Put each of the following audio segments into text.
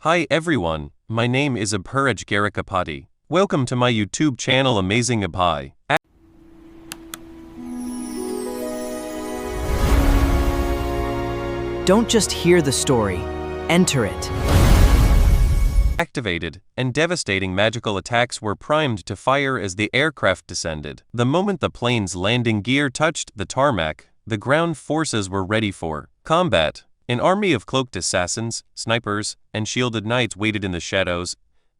Hi everyone, my name is Abhuraj Garikapati. Welcome to my YouTube channel Amazing Abhay. Don't just hear the story, enter it. Activated, and devastating magical attacks were primed to fire as the aircraft descended. The moment the plane's landing gear touched the tarmac, the ground forces were ready for combat. An army of cloaked assassins, snipers, and shielded knights waited in the shadows,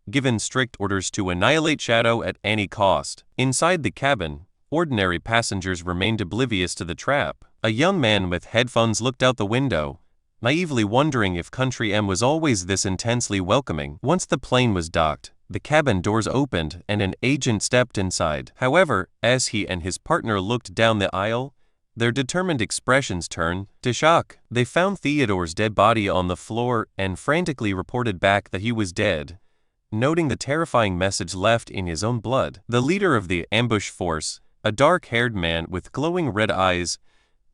given strict orders to annihilate Shadow at any cost. Inside the cabin, ordinary passengers remained oblivious to the trap. A young man with headphones looked out the window, naively wondering if Country M was always this intensely welcoming. Once the plane was docked, the cabin doors opened and an agent stepped inside. However, as he and his partner looked down the aisle, their determined expressions turned to shock. They found Theodore's dead body on the floor and frantically reported back that he was dead, noting the terrifying message left in his own blood. The leader of the ambush force, a dark-haired man with glowing red eyes,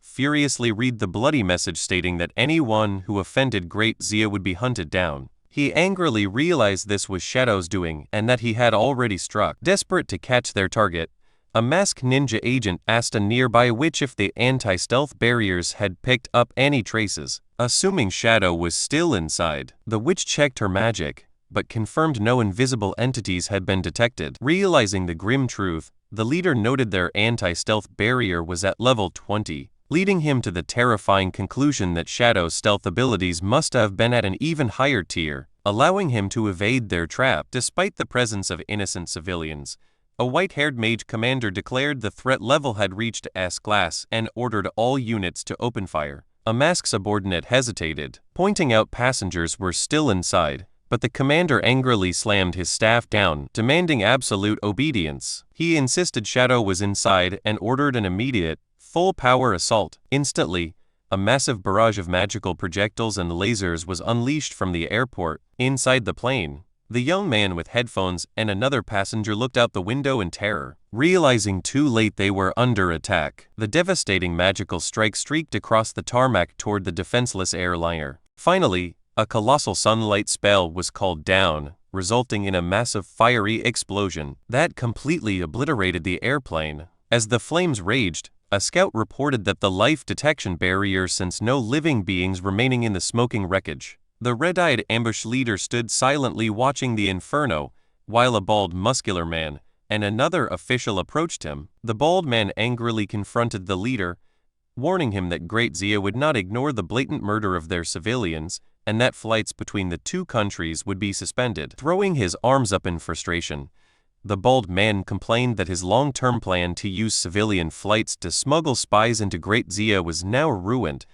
furiously read the bloody message stating that anyone who offended Great Zia would be hunted down. He angrily realized this was Shadow's doing and that he had already struck. Desperate to catch their target, a masked ninja agent asked a nearby witch if the anti-stealth barriers had picked up any traces. Assuming Shadow was still inside, the witch checked her magic, but confirmed no invisible entities had been detected. Realizing the grim truth, the leader noted their anti-stealth barrier was at level 20, leading him to the terrifying conclusion that Shadow's stealth abilities must have been at an even higher tier, allowing him to evade their trap. Despite the presence of innocent civilians, a white-haired mage commander declared the threat level had reached S-class and ordered all units to open fire. A masked subordinate hesitated, pointing out passengers were still inside, but the commander angrily slammed his staff down, demanding absolute obedience. He insisted Shadow was inside and ordered an immediate, full-power assault. Instantly, a massive barrage of magical projectiles and lasers was unleashed from the airport. Inside the plane, the young man with headphones and another passenger looked out the window in terror, realizing too late they were under attack. The devastating magical strike streaked across the tarmac toward the defenseless airliner. Finally, a colossal sunlight spell was called down, resulting in a massive fiery explosion that completely obliterated the airplane. As the flames raged, a scout reported that the life detection barrier sensed no living beings remaining in the smoking wreckage. The red-eyed ambush leader stood silently watching the inferno, while a bald muscular man and another official approached him. The bald man angrily confronted the leader, warning him that Great Zia would not ignore the blatant murder of their civilians, and that flights between the two countries would be suspended. Throwing his arms up in frustration, the bald man complained that his long-term plan to use civilian flights to smuggle spies into Great Zia was now ruined,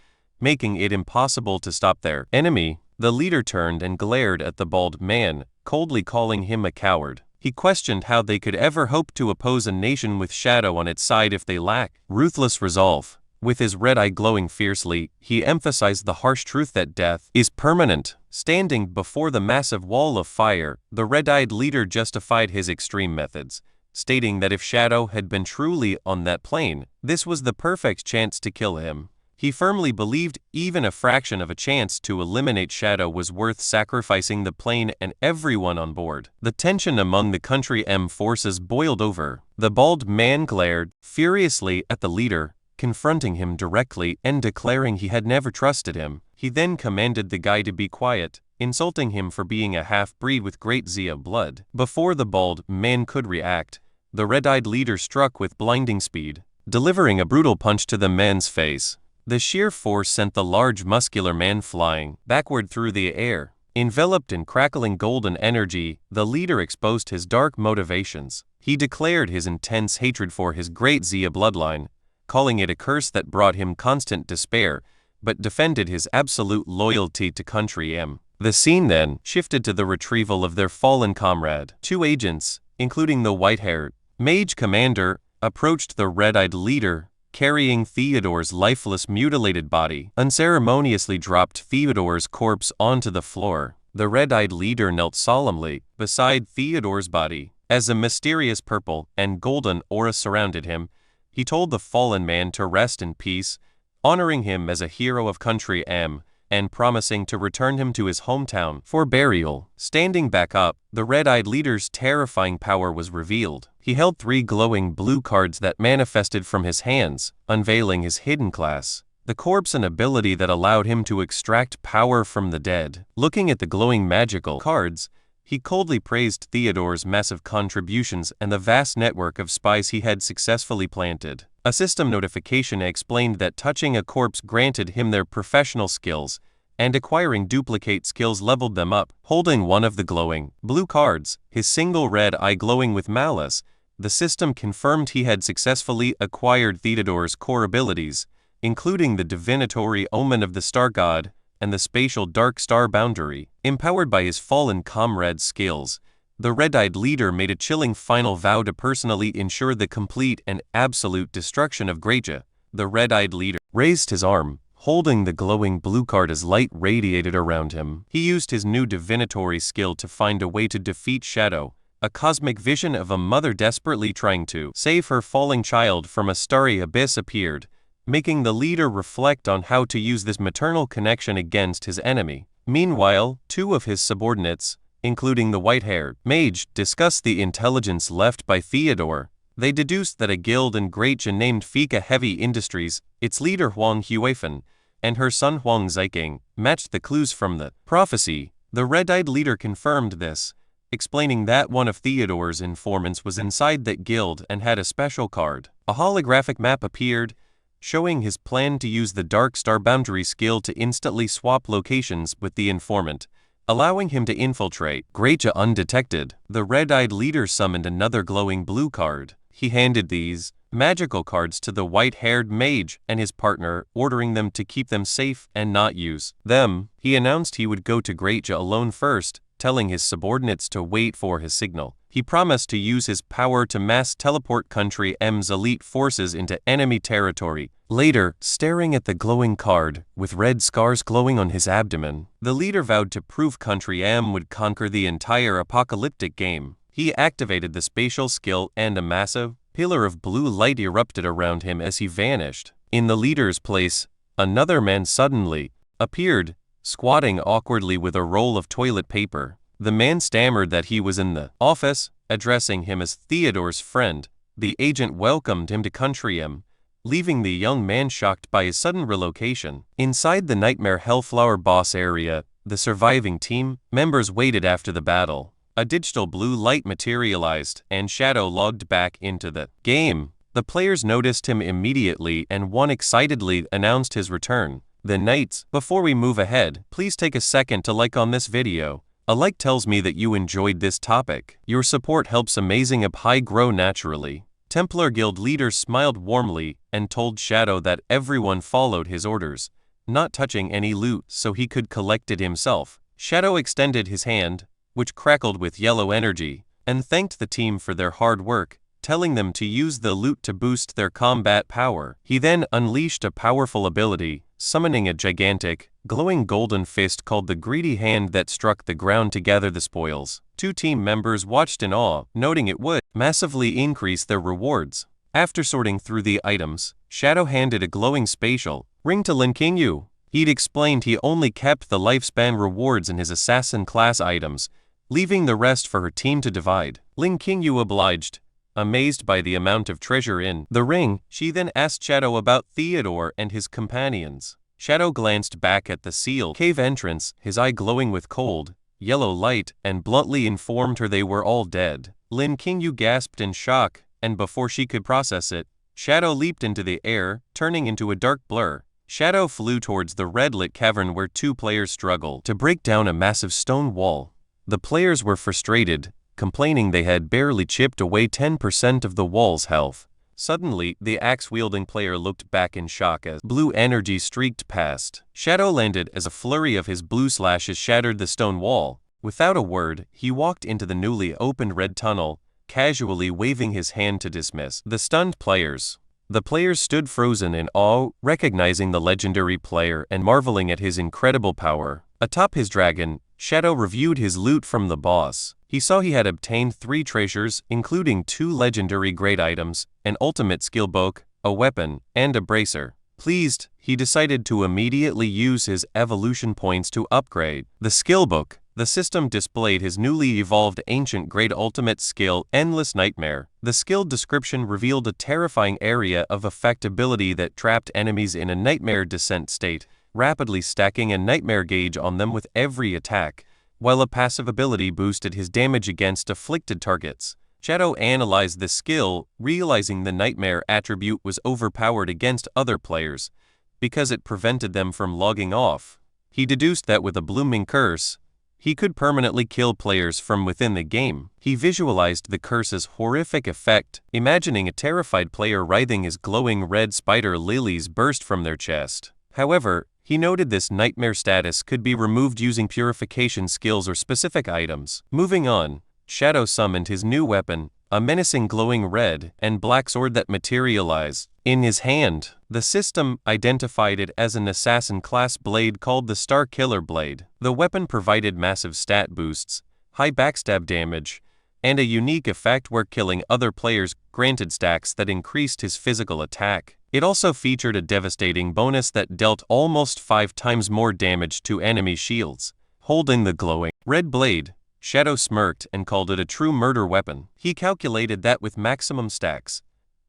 making it impossible to stop their enemy. The leader turned and glared at the bald man, coldly calling him a coward. He questioned how they could ever hope to oppose a nation with Shadow on its side if they lack ruthless resolve. With his red eye glowing fiercely, he emphasized the harsh truth that death is permanent. Standing before the massive wall of fire, the red-eyed leader justified his extreme methods, stating that if Shadow had been truly on that plane, this was the perfect chance to kill him. He firmly believed even a fraction of a chance to eliminate Shadow was worth sacrificing the plane and everyone on board. The tension among the Country M forces boiled over. The bald man glared furiously at the leader, confronting him directly and declaring he had never trusted him. He then commanded the guy to be quiet, insulting him for being a half-breed with Great Zia blood. Before the bald man could react, the red-eyed leader struck with blinding speed, delivering a brutal punch to the man's face. The sheer force sent the large muscular man flying backward through the air. Enveloped in crackling golden energy, the leader exposed his dark motivations. He declared his intense hatred for his Great Zia bloodline, calling it a curse that brought him constant despair, but defended his absolute loyalty to Country M. The scene then shifted to the retrieval of their fallen comrade. Two agents, including the white-haired mage commander, approached the red-eyed leader, carrying Theodore's lifeless mutilated body, unceremoniously dropped Theodore's corpse onto the floor. The red-eyed leader knelt solemnly beside Theodore's body. As a mysterious purple and golden aura surrounded him, he told the fallen man to rest in peace, honoring him as a hero of Country M and promising to return him to his hometown for burial. Standing back up, the red-eyed leader's terrifying power was revealed. He held 3 glowing blue cards that manifested from his hands, unveiling his hidden class. The corpse, an ability that allowed him to extract power from the dead. Looking at the glowing magical cards, he coldly praised Theodore's massive contributions and the vast network of spies he had successfully planted. A system notification explained that touching a corpse granted him their professional skills, and acquiring duplicate skills leveled them up. Holding one of the glowing blue cards, his single red eye glowing with malice, the system confirmed he had successfully acquired Theodore's core abilities, including the divinatory omen of the star god and the spatial dark star boundary. Empowered by his fallen comrade's skills, the red-eyed leader made a chilling final vow to personally ensure the complete and absolute destruction of Greitja. The red-eyed leader raised his arm, holding the glowing blue card as light radiated around him. He used his new divinatory skill to find a way to defeat Shadow, a cosmic vision of a mother desperately trying to save her falling child from a starry abyss appeared, making the leader reflect on how to use this maternal connection against his enemy. Meanwhile, 2 of his subordinates, including the white-haired mage, discussed the intelligence left by Theodore. They deduced that a guild in Greitja named Fika Heavy Industries, its leader Huang Huifan, and her son Huang Ziking, matched the clues from the prophecy. The red-eyed leader confirmed this, explaining that one of Theodore's informants was inside that guild and had a special card. A holographic map appeared, showing his plan to use the Dark Star Boundary skill to instantly swap locations with the informant, allowing him to infiltrate Greitja undetected. The red-eyed leader summoned another glowing blue card. He handed these magical cards to the white-haired mage and his partner, ordering them to keep them safe and not use them. He announced he would go to Greitja alone first, telling his subordinates to wait for his signal. He promised to use his power to mass teleport Country M's elite forces into enemy territory. Later, staring at the glowing card, with red scars glowing on his abdomen, the leader vowed to prove Country M would conquer the entire apocalyptic game. He activated the spatial skill and a massive pillar of blue light erupted around him as he vanished. In the leader's place, another man suddenly appeared, squatting awkwardly with a roll of toilet paper. The man stammered that he was in the office, addressing him as Theodore's friend. The agent welcomed him to Country M, leaving the young man shocked by his sudden relocation. Inside the Nightmare Hellflower boss area, the surviving team members waited after the battle. A digital blue light materialized, and Shadow logged back into the game. The players noticed him immediately, and one excitedly announced his return. The Knights, before we move ahead, please take a second to like on this video. A like tells me that you enjoyed this topic. Your support helps Amazing Up High grow naturally. Templar Guild leader smiled warmly and told Shadow that everyone followed his orders, not touching any loot so he could collect it himself. Shadow extended his hand, which crackled with yellow energy, and thanked the team for their hard work, telling them to use the loot to boost their combat power. He then unleashed a powerful ability, summoning a gigantic, glowing golden fist called the Greedy Hand that struck the ground to gather the spoils. 2 team members watched in awe, noting it would massively increase their rewards. After sorting through the items, Shadow handed a glowing spatial ring to Lin Qingyu. He'd explained he only kept the lifespan rewards in his assassin class items, leaving the rest for her team to divide. Lin Qingyu obliged, amazed by the amount of treasure in the ring. She then asked Shadow about Theodore and his companions. Shadow glanced back at the sealed cave entrance, his eye glowing with cold, yellow light, and bluntly informed her they were all dead. Lin Qingyu gasped in shock, and before she could process it, Shadow leaped into the air, turning into a dark blur. Shadow flew towards the red-lit cavern where 2 players struggled to break down a massive stone wall. The players were frustrated, complaining they had barely chipped away 10% of the wall's health. Suddenly, the axe-wielding player looked back in shock as blue energy streaked past. Shadow landed as a flurry of his blue slashes shattered the stone wall. Without a word, he walked into the newly opened red tunnel, casually waving his hand to dismiss the stunned players. The players stood frozen in awe, recognizing the legendary player and marveling at his incredible power. Atop his dragon, Shadow reviewed his loot from the boss. He saw he had obtained 3 treasures, including 2 legendary great items, an ultimate skill book, a weapon, and a bracer. Pleased, he decided to immediately use his evolution points to upgrade the skill book. The system displayed his newly evolved ancient grade ultimate skill, Endless Nightmare. The skill description revealed a terrifying area of effect ability that trapped enemies in a nightmare descent state, rapidly stacking a nightmare gauge on them with every attack, while a passive ability boosted his damage against afflicted targets. Shadow analyzed the skill, realizing the nightmare attribute was overpowered against other players, because it prevented them from logging off. He deduced that with a blooming curse, he could permanently kill players from within the game. He visualized the curse's horrific effect, imagining a terrified player writhing as glowing red spider lilies burst from their chest. However, he noted this nightmare status could be removed using purification skills or specific items. Moving on, Shadow summoned his new weapon, a menacing glowing red and black sword that materialized in his hand. The system identified it as an assassin-class blade called the Star Killer Blade. The weapon provided massive stat boosts, high backstab damage, and a unique effect where killing other players granted stacks that increased his physical attack. It also featured a devastating bonus that dealt almost 5 times more damage to enemy shields. Holding the glowing red blade, Shadow smirked and called it a true murder weapon. He calculated that with maximum stacks,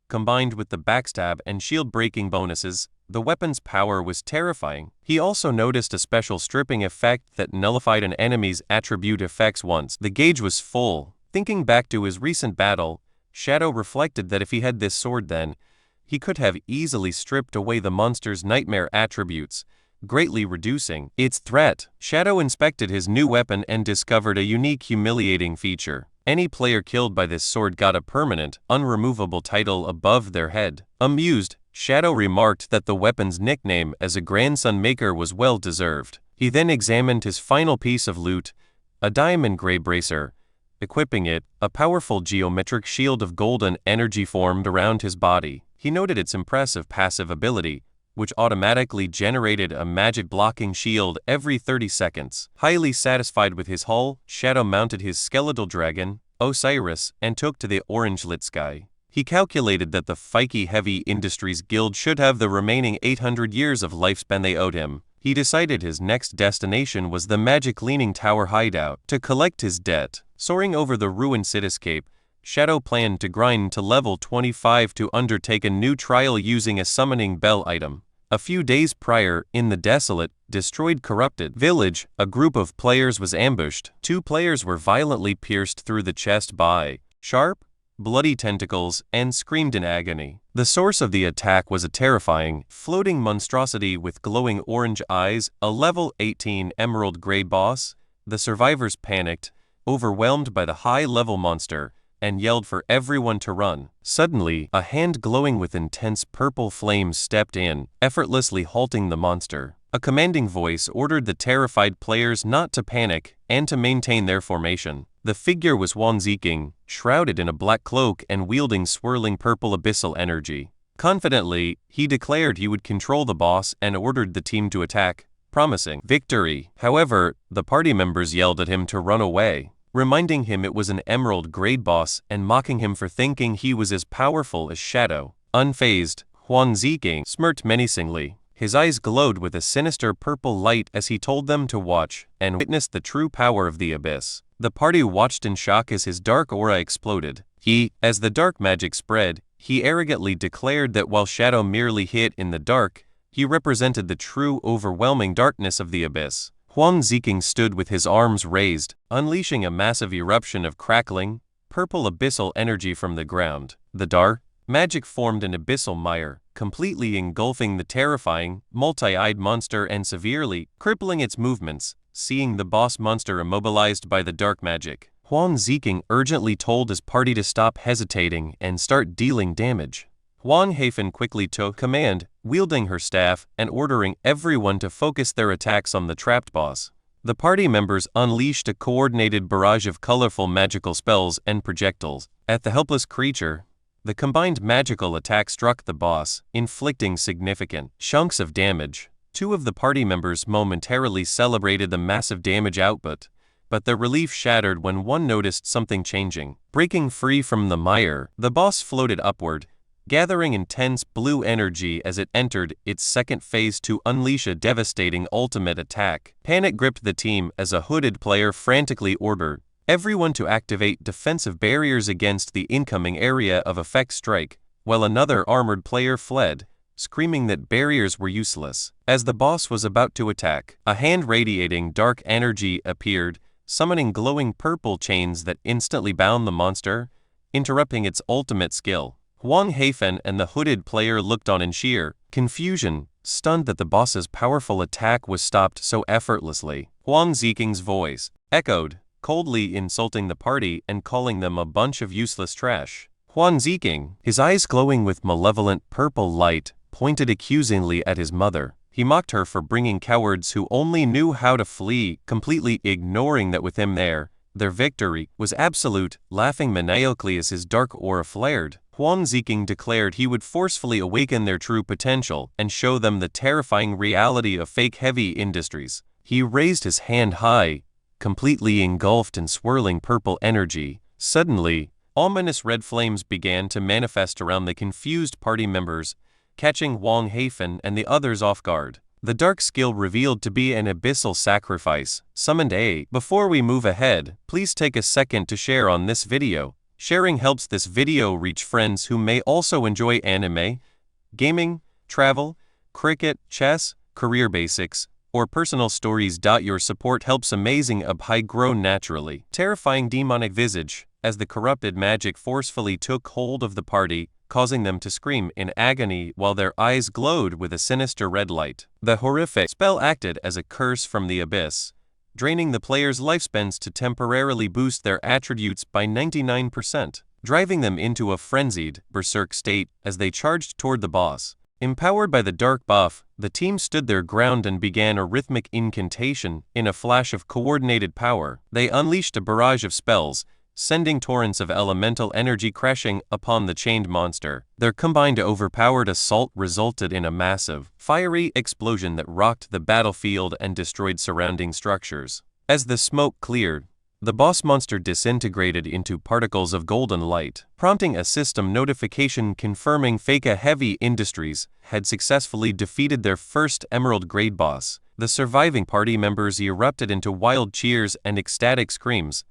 combined with the backstab and shield-breaking bonuses, the weapon's power was terrifying. He also noticed a special stripping effect that nullified an enemy's attribute effects once the gauge was full. Thinking back to his recent battle, Shadow reflected that if he had this sword then, he could have easily stripped away the monster's nightmare attributes, greatly reducing its threat. Shadow inspected his new weapon and discovered a unique humiliating feature. Any player killed by this sword got a permanent, unremovable title above their head. Amused, Shadow remarked that the weapon's nickname as a grandson maker was well deserved. He then examined his final piece of loot, a diamond gray bracer. Equipping it, a powerful geometric shield of golden energy formed around his body. He noted its impressive passive ability, which automatically generated a magic blocking shield every 30 seconds. Highly satisfied with his haul, Shadow mounted his skeletal dragon, Osiris, and took to the orange-lit sky. He calculated that the Fiki Heavy Industries Guild should have the remaining 800 years of lifespan they owed him. He decided his next destination was the Magic Leaning Tower hideout to collect his debt. Soaring over the ruined cityscape, Shadow planned to grind to level 25 to undertake a new trial using a summoning bell item. A few days prior, in the desolate, destroyed corrupted village, a group of players was ambushed. 2 players were violently pierced through the chest by sharp, bloody tentacles and screamed in agony. The source of the attack was a terrifying, floating monstrosity with glowing orange eyes, a level 18 emerald gray boss. The survivors panicked, overwhelmed by the high-level monster, and yelled for everyone to run. Suddenly, a hand glowing with intense purple flames stepped in, effortlessly halting the monster. A commanding voice ordered the terrified players not to panic and to maintain their formation. The figure was Juan Ziking, shrouded in a black cloak and wielding swirling purple abyssal energy. Confidently, he declared he would control the boss and ordered the team to attack, promising victory. However, the party members yelled at him to run away, reminding him it was an emerald grade boss and mocking him for thinking he was as powerful as Shadow. Unfazed, Juan Ziking smirked menacingly. His eyes glowed with a sinister purple light as he told them to watch and witness the true power of the abyss. The party watched in shock as his dark aura exploded. As the dark magic spread, he arrogantly declared that while Shadow merely hid in the dark, he represented the true overwhelming darkness of the abyss. Juan Ziking stood with his arms raised, unleashing a massive eruption of crackling, purple abyssal energy from the ground. The dark magic formed an abyssal mire, completely engulfing the terrifying, multi-eyed monster and severely crippling its movements. Seeing the boss monster immobilized by the dark magic, Juan Ziking urgently told his party to stop hesitating and start dealing damage. Juan Hafen quickly took command, wielding her staff and ordering everyone to focus their attacks on the trapped boss. The party members unleashed a coordinated barrage of colorful magical spells and projectiles at the helpless creature. The combined magical attack struck the boss, inflicting significant chunks of damage. 2 of the party members momentarily celebrated the massive damage output, but their relief shattered when one noticed something changing. Breaking free from the mire, the boss floated upward, gathering intense blue energy as it entered its second phase to unleash a devastating ultimate attack. Panic gripped the team as a hooded player frantically ordered everyone to activate defensive barriers against the incoming area of effect strike, while another armored player fled, screaming that barriers were useless. As the boss was about to attack, a hand radiating dark energy appeared, summoning glowing purple chains that instantly bound the monster, interrupting its ultimate skill. Huang Heifen and the hooded player looked on in sheer confusion, stunned that the boss's powerful attack was stopped so effortlessly. Huang Ziking's voice echoed, coldly insulting the party and calling them a bunch of useless trash. Huang Ziking, his eyes glowing with malevolent purple light, pointed accusingly at his mother. He mocked her for bringing cowards who only knew how to flee, completely ignoring that with him their victory was absolute. Laughing maniacally as his dark aura flared, Huang Ziking declared he would forcefully awaken their true potential and show them the terrifying reality of fake heavy industries. He raised his hand high, completely engulfed in swirling purple energy. Suddenly, ominous red flames began to manifest around the confused party members, catching Huang Heifen and the others off guard. The dark skill revealed to be an abyssal sacrifice, summoned A. Before we move ahead, please take a second to share on this video. Sharing helps this video reach friends who may also enjoy anime, gaming, travel, cricket, chess, career basics, or personal stories. Your support helps Amazing Abhai grow naturally. Terrifying demonic visage, as the corrupted magic forcefully took hold of the party, causing them to scream in agony while their eyes glowed with a sinister red light. The horrific spell acted as a curse from the abyss, draining the player's lifespans to temporarily boost their attributes by 99%, driving them into a frenzied, berserk state as they charged toward the boss. Empowered by the dark buff, the team stood their ground and began a rhythmic incantation. In a flash of coordinated power, they unleashed a barrage of spells, sending torrents of elemental energy crashing upon the chained monster. Their combined overpowered assault resulted in a massive, fiery explosion that rocked the battlefield and destroyed surrounding structures. As the smoke cleared, the boss monster disintegrated into particles of golden light, prompting a system notification confirming Feka Heavy Industries had successfully defeated their first Emerald Grade boss. The surviving party members erupted into wild cheers and ecstatic screams,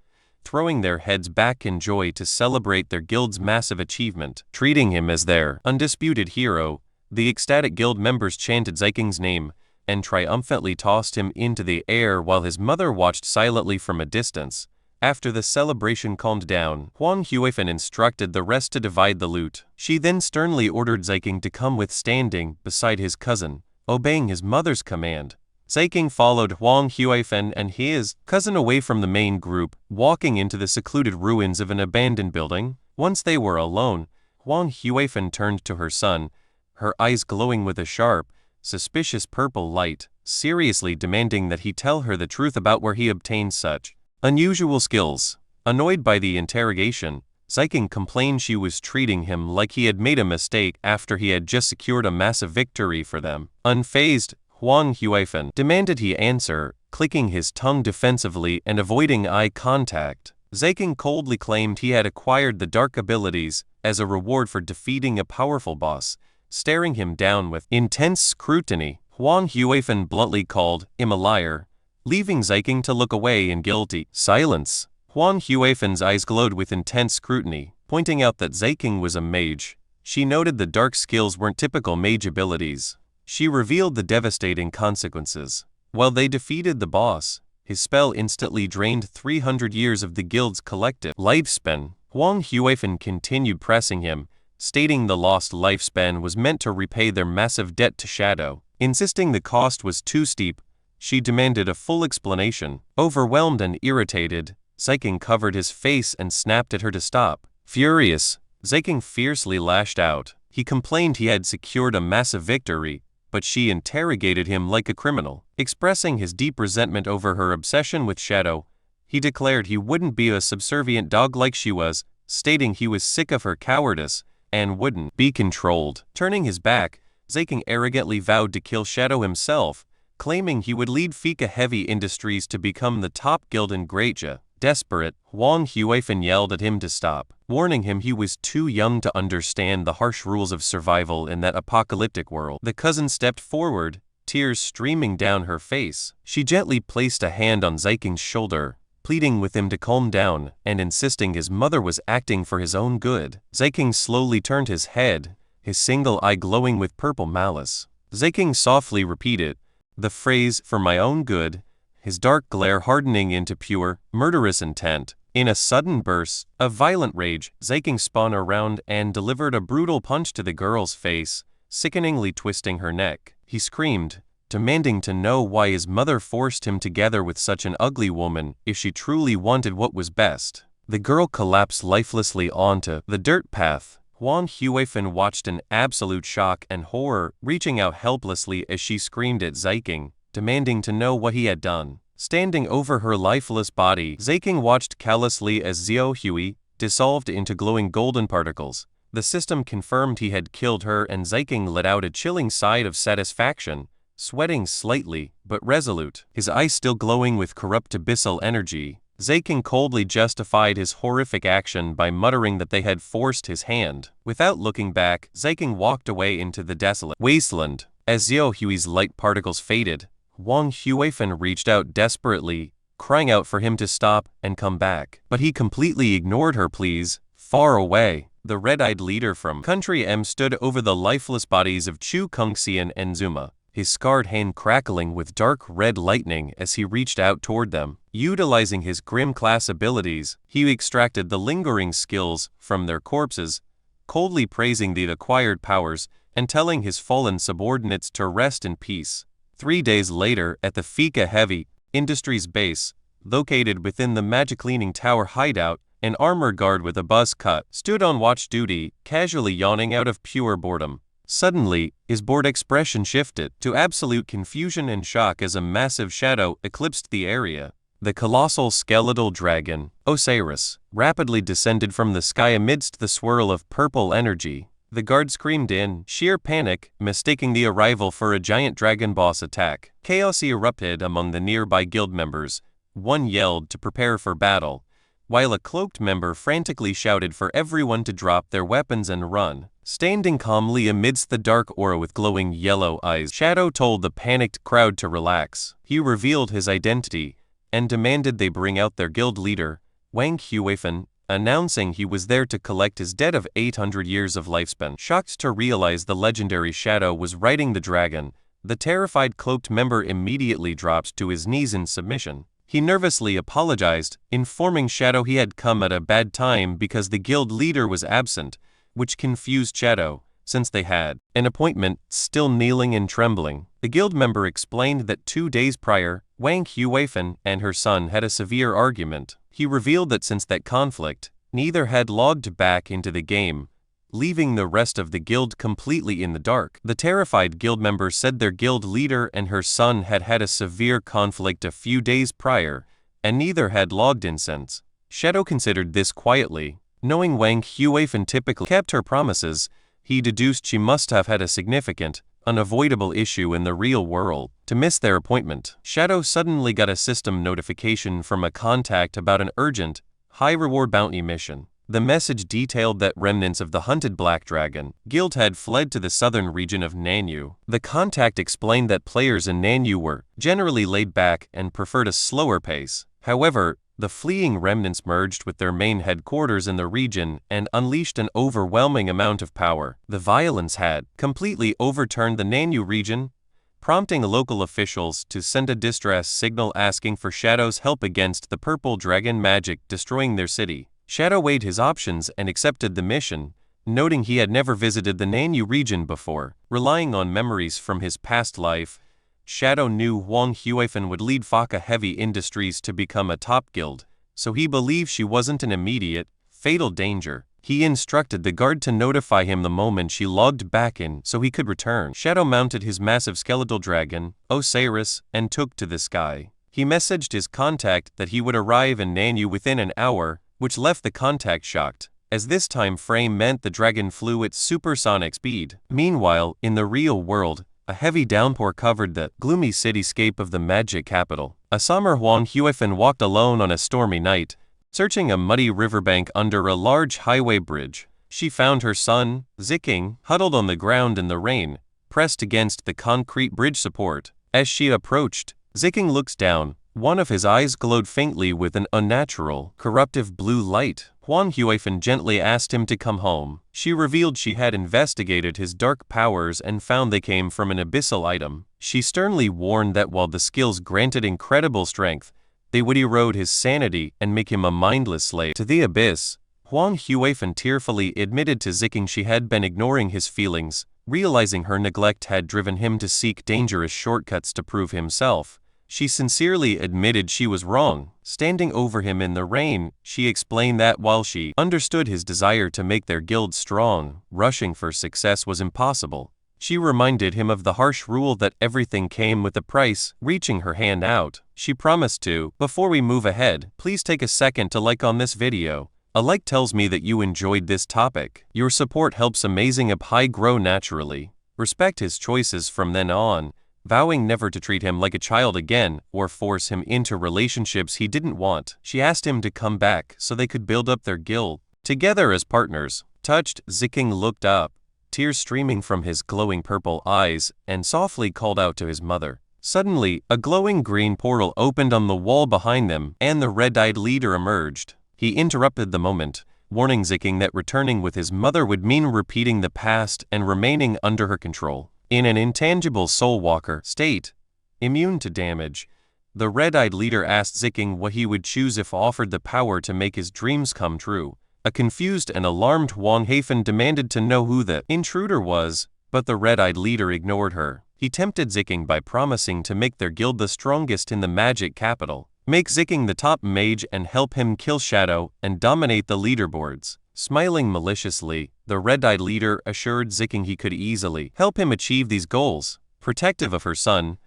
throwing their heads back in joy to celebrate their guild's massive achievement. Treating him as their undisputed hero, the ecstatic guild members chanted Ziking's name and triumphantly tossed him into the air while his mother watched silently from a distance. After the celebration calmed down, Huang Huifan instructed the rest to divide the loot. She then sternly ordered Ziking to come standing beside his cousin, obeying his mother's command. Ziking followed Huang Huifan and his cousin away from the main group, walking into the secluded ruins of an abandoned building. Once they were alone, Huang Huifan turned to her son, her eyes glowing with a sharp, suspicious purple light, seriously demanding that he tell her the truth about where he obtained such unusual skills. Annoyed by the interrogation, Ziking complained she was treating him like he had made a mistake after he had just secured a massive victory for them. Unfazed, Huang Huifan demanded he answer, clicking his tongue defensively and avoiding eye contact. Ziking coldly claimed he had acquired the dark abilities as a reward for defeating a powerful boss. Staring him down with intense scrutiny, Huang Huifan bluntly called him a liar, leaving Ziking to look away in guilty silence. Huang Huifan's eyes glowed with intense scrutiny, pointing out that Ziking was a mage. She noted the dark skills weren't typical mage abilities. She revealed the devastating consequences. While they defeated the boss, his spell instantly drained 300 years of the guild's collective lifespan. Huang Huifan continued pressing him, stating the lost lifespan was meant to repay their massive debt to Shadow. Insisting the cost was too steep, she demanded a full explanation. Overwhelmed and irritated, Ziking covered his face and snapped at her to stop. Furious, Ziking fiercely lashed out. He complained he had secured a massive victory, but she interrogated him like a criminal. Expressing his deep resentment over her obsession with Shadow, he declared he wouldn't be a subservient dog like she was, stating he was sick of her cowardice and wouldn't be controlled. Turning his back, Ziking arrogantly vowed to kill Shadow himself, claiming he would lead Feka Heavy Industries to become the top guild in Greatja. Desperate, Wang Huifan yelled at him to stop, warning him he was too young to understand the harsh rules of survival in that apocalyptic world. The cousin stepped forward, tears streaming down her face. She gently placed a hand on Zeiking's shoulder, pleading with him to calm down and insisting his mother was acting for his own good. Zeiking slowly turned his head, his single eye glowing with purple malice. Zeiking softly repeated the phrase, "for my own good," his dark glare hardening into pure, murderous intent. In a sudden burst of violent rage, Zeiking spun around and delivered a brutal punch to the girl's face, sickeningly twisting her neck. He screamed, demanding to know why his mother forced him together with such an ugly woman if she truly wanted what was best. The girl collapsed lifelessly onto the dirt path. Wang Huifan watched in absolute shock and horror, reaching out helplessly as she screamed at Zeiking, demanding to know what he had done. Standing over her lifeless body, Zeiking watched callously as Xiao Hui dissolved into glowing golden particles. The system confirmed he had killed her, and Zeiking let out a chilling sigh of satisfaction, sweating slightly, but resolute. His eyes still glowing with corrupt abyssal energy, Zeiking coldly justified his horrific action by muttering that they had forced his hand. Without looking back, Zeiking walked away into the desolate wasteland. As Xiao Hui's light particles faded, Wang Huifan reached out desperately, crying out for him to stop and come back. But he completely ignored her pleas. Far away, the red-eyed leader from Country M stood over the lifeless bodies of Chu Kungxian and Zuma, his scarred hand crackling with dark red lightning as he reached out toward them. Utilizing his grim class abilities, he extracted the lingering skills from their corpses, coldly praising the acquired powers and telling his fallen subordinates to rest in peace. 3 days later, at the Fika Heavy Industries base, located within the Magic Cleaning Tower hideout, an armored guard with a buzz cut stood on watch duty, casually yawning out of pure boredom. Suddenly, his bored expression shifted to absolute confusion and shock as a massive shadow eclipsed the area. The colossal skeletal dragon, Osiris, rapidly descended from the sky amidst the swirl of purple energy. The guard screamed in sheer panic, mistaking the arrival for a giant dragon boss attack. Chaos erupted among the nearby guild members. One yelled to prepare for battle, while a cloaked member frantically shouted for everyone to drop their weapons and run. Standing calmly amidst the dark aura with glowing yellow eyes, Shadow told the panicked crowd to relax. He revealed his identity and demanded they bring out their guild leader, Wang Huifan, announcing he was there to collect his debt of 800 years of lifespan. Shocked to realize the legendary Shadow was riding the dragon, the terrified cloaked member immediately dropped to his knees in submission. He nervously apologized, informing Shadow he had come at a bad time because the guild leader was absent, which confused Shadow, since they had an appointment. Still kneeling and trembling, the guild member explained that 2 days prior, Wang Huifan and her son had a severe argument. He revealed that since that conflict, neither had logged back into the game, leaving the rest of the guild completely in the dark. The terrified guild member said their guild leader and her son had had a severe conflict a few days prior, and neither had logged in since. Shadow considered this quietly. Knowing Wang Huifan typically kept her promises, he deduced she must have had a significant, unavoidable issue in the real world to miss their appointment. Shadow suddenly got a system notification from a contact about an urgent, high-reward bounty mission. The message detailed that remnants of the hunted Black Dragon Guild had fled to the southern region of Nanyu. The contact explained that players in Nanyu were generally laid back and preferred a slower pace. However, the fleeing remnants merged with their main headquarters in the region and unleashed an overwhelming amount of power. The violence had completely overturned the Nanyu region, prompting local officials to send a distress signal asking for Shadow's help against the purple dragon magic destroying their city. Shadow weighed his options and accepted the mission, noting he had never visited the Nanyu region before. Relying on memories from his past life, Shadow knew Wang Huifan would lead Faka Heavy Industries to become a top guild, so he believed she wasn't an immediate, fatal danger. He instructed the guard to notify him the moment she logged back in so he could return. Shadow mounted his massive skeletal dragon, Osiris, and took to the sky. He messaged his contact that he would arrive in Nanyu within an hour, which left the contact shocked, as this time frame meant the dragon flew at supersonic speed. Meanwhile, in the real world, a heavy downpour covered the gloomy cityscape of the magic capital. A summer Huang Huifan walked alone on a stormy night, searching a muddy riverbank under a large highway bridge. She found her son, Ziking, huddled on the ground in the rain, pressed against the concrete bridge support. As she approached, Ziking looks down. One of his eyes glowed faintly with an unnatural, corruptive blue light. Huang Huifan gently asked him to come home. She revealed she had investigated his dark powers and found they came from an abyssal item. She sternly warned that while the skills granted incredible strength, they would erode his sanity and make him a mindless slave to the abyss. Huang Huifan tearfully admitted to Ziking she had been ignoring his feelings, realizing her neglect had driven him to seek dangerous shortcuts to prove himself. She sincerely admitted she was wrong. Standing over him in the rain, she explained that while she understood his desire to make their guild strong, rushing for success was impossible. She reminded him of the harsh rule that everything came with a price. Reaching her hand out, she promised to, "Before we move ahead, please take a second to like on this video. A like tells me that you enjoyed this topic. Your support helps Amazing Pi grow naturally." Respect his choices from then on, vowing never to treat him like a child again or force him into relationships he didn't want. She asked him to come back so they could build up their guild together as partners. Touched, Ziking looked up, tears streaming from his glowing purple eyes, and softly called out to his mother. Suddenly, a glowing green portal opened on the wall behind them, and the red-eyed leader emerged. He interrupted the moment, warning Ziking that returning with his mother would mean repeating the past and remaining under her control. In an intangible soul walker state, immune to damage, the red-eyed leader asked Ziking what he would choose if offered the power to make his dreams come true. A confused and alarmed Huang Huifan demanded to know who the intruder was, but the red-eyed leader ignored her. He tempted Ziking by promising to make their guild the strongest in the magic capital, make Ziking the top mage and help him kill Shadow and dominate the leaderboards. Smiling maliciously, the red-eyed leader assured Ziking he could easily help him achieve these goals. Protective of her son,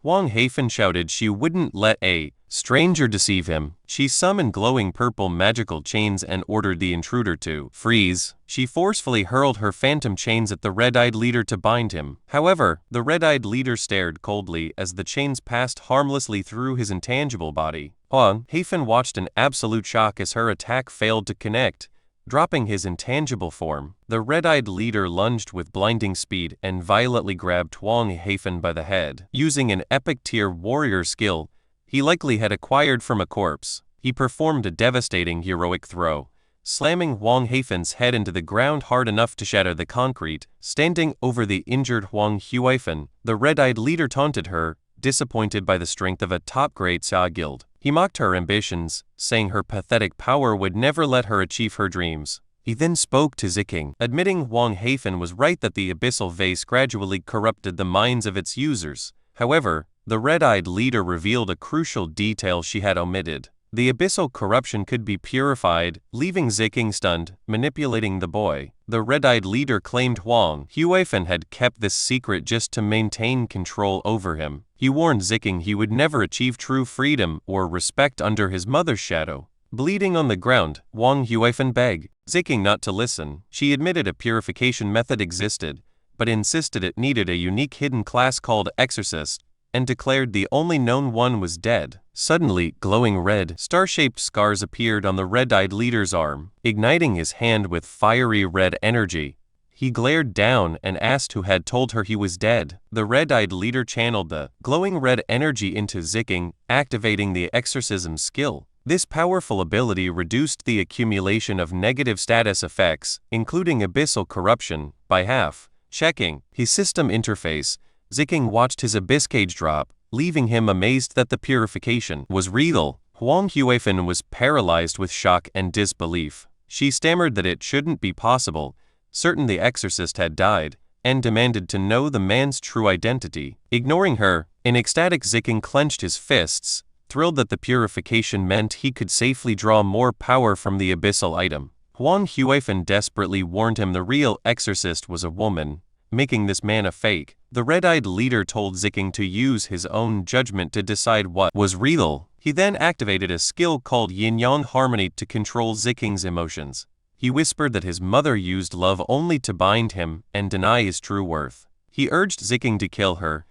Huang Huifan shouted she wouldn't let a stranger deceive him. She summoned glowing purple magical chains and ordered the intruder to freeze. She forcefully hurled her phantom chains at the red-eyed leader to bind him. However, the red-eyed leader stared coldly as the chains passed harmlessly through his intangible body. Huang Huifan watched in absolute shock as her attack failed to connect. Dropping his intangible form, the red-eyed leader lunged with blinding speed and violently grabbed Huang Huifan by the head. Using an epic-tier warrior skill he likely had acquired from a corpse, he performed a devastating heroic throw, slamming Huang Huifan's head into the ground hard enough to shatter the concrete. Standing over the injured Huang Huifan, the red-eyed leader taunted her, disappointed by the strength of a top-grade Xia guild. He mocked her ambitions, saying her pathetic power would never let her achieve her dreams. He then spoke to Ziking, admitting Huang Huifan was right that the abyssal vase gradually corrupted the minds of its users. However, the red-eyed leader revealed a crucial detail she had omitted. The abyssal corruption could be purified, leaving Ziking stunned, manipulating the boy. The red-eyed leader claimed Huang Huifan had kept this secret just to maintain control over him. He warned Ziking he would never achieve true freedom or respect under his mother's shadow. Bleeding on the ground, Huang Huifan begged Ziking not to listen. She admitted a purification method existed, but insisted it needed a unique hidden class called Exorcist, and declared the only known one was dead. Suddenly, glowing red, star-shaped scars appeared on the red-eyed leader's arm, igniting his hand with fiery red energy. He glared down and asked who had told her he was dead. The red-eyed leader channeled the glowing red energy into Ziking, activating the exorcism skill. This powerful ability reduced the accumulation of negative status effects, including abyssal corruption, by half. Checking his system interface, Ziking watched his abyss cage drop, leaving him amazed that the purification was real. Huang Huifan was paralyzed with shock and disbelief. She stammered that it shouldn't be possible, certain the exorcist had died, and demanded to know the man's true identity. Ignoring her, an ecstatic Ziking clenched his fists, thrilled that the purification meant he could safely draw more power from the abyssal item. Huang Huifan desperately warned him the real exorcist was a woman, making this man a fake. The red-eyed leader told Ziking to use his own judgment to decide what was real. He then activated a skill called Yin-Yang Harmony to control Ziking's emotions. He whispered that his mother used love only to bind him and deny his true worth. He urged Ziking to kill her,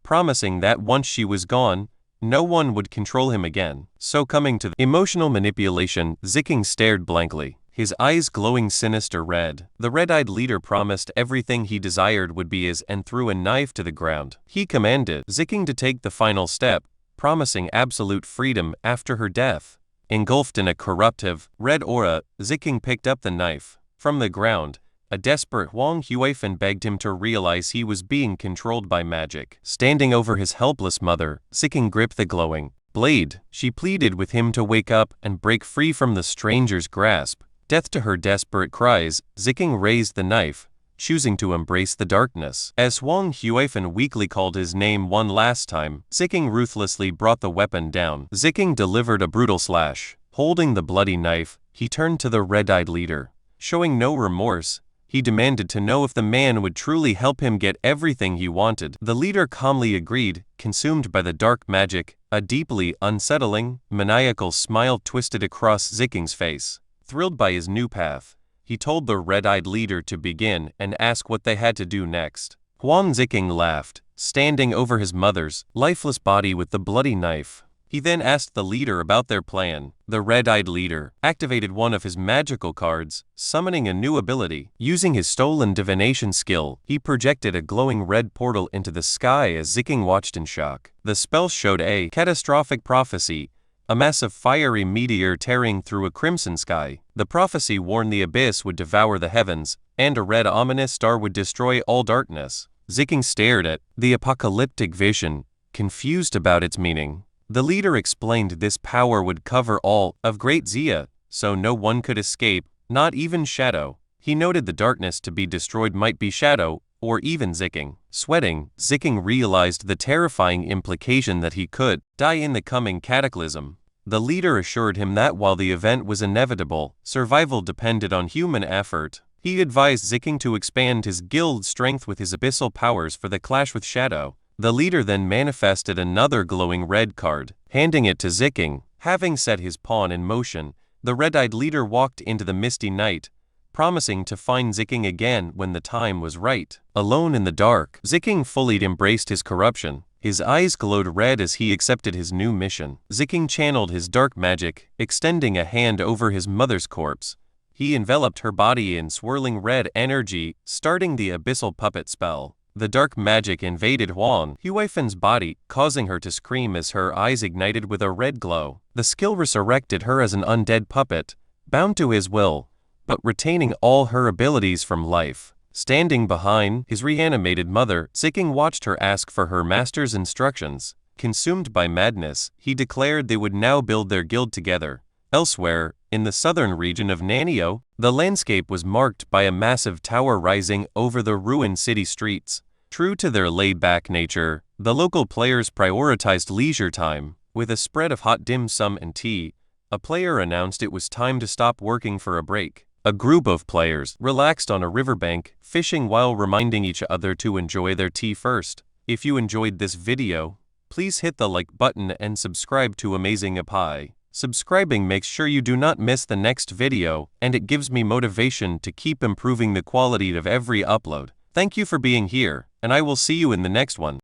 promising that once she was gone, no one would control him again. So coming to the emotional manipulation, Ziking stared blankly, his eyes glowing sinister red. The red-eyed leader promised everything he desired would be his and threw a knife to the ground. He commanded Ziking to take the final step, promising absolute freedom after her death. Engulfed in a corruptive, red aura, Ziking picked up the knife. From the ground, a desperate Huang Huifan begged him to realize he was being controlled by magic. Standing over his helpless mother, Ziking gripped the glowing blade. She pleaded with him to wake up and break free from the stranger's grasp. Deaf to her desperate cries, Ziking raised the knife, choosing to embrace the darkness. As Huang Huifan weakly called his name one last time, Ziking ruthlessly brought the weapon down. Ziking delivered a brutal slash. Holding the bloody knife, he turned to the red-eyed leader. Showing no remorse, he demanded to know if the man would truly help him get everything he wanted. The leader calmly agreed, consumed by the dark magic. A deeply unsettling, maniacal smile twisted across Ziking's face. Thrilled by his new path, he told the red-eyed leader to begin and ask what they had to do next. Huang Ziking laughed, standing over his mother's lifeless body with the bloody knife. He then asked the leader about their plan. The red-eyed leader activated one of his magical cards, summoning a new ability. Using his stolen divination skill, he projected a glowing red portal into the sky as Ziking watched in shock. The spell showed a catastrophic prophecy, a massive fiery meteor tearing through a crimson sky. The prophecy warned the abyss would devour the heavens, and a red ominous star would destroy all darkness. Ziking stared at the apocalyptic vision, confused about its meaning. The leader explained this power would cover all of Great Xia, so no one could escape, not even Shadow. He noted the darkness to be destroyed might be Shadow, or even Ziking. Sweating, Ziking realized the terrifying implication that he could die in the coming cataclysm. The leader assured him that while the event was inevitable, survival depended on human effort. He advised Ziking to expand his guild's strength with his abyssal powers for the clash with Shadow. The leader then manifested another glowing red card, handing it to Ziking. Having set his pawn in motion, the red-eyed leader walked into the misty night, promising to find Ziking again when the time was right. Alone in the dark, Ziking fully embraced his corruption. His eyes glowed red as he accepted his new mission. Ziking channeled his dark magic, extending a hand over his mother's corpse. He enveloped her body in swirling red energy, starting the abyssal puppet spell. The dark magic invaded Huang Huifan's body, causing her to scream as her eyes ignited with a red glow. The skill resurrected her as an undead puppet, bound to his will, but retaining all her abilities from life. Standing behind his reanimated mother, Ziking watched her ask for her master's instructions. Consumed by madness, he declared they would now build their guild together. Elsewhere, in the southern region of Nanio, the landscape was marked by a massive tower rising over the ruined city streets. True to their laid-back nature, the local players prioritized leisure time. With a spread of hot dim sum and tea, a player announced it was time to stop working for a break. A group of players relaxed on a riverbank, fishing while reminding each other to enjoy their tea first. If you enjoyed this video, please hit the like button and subscribe to Amazing Apai. Subscribing makes sure you do not miss the next video, and it gives me motivation to keep improving the quality of every upload. Thank you for being here, and I will see you in the next one.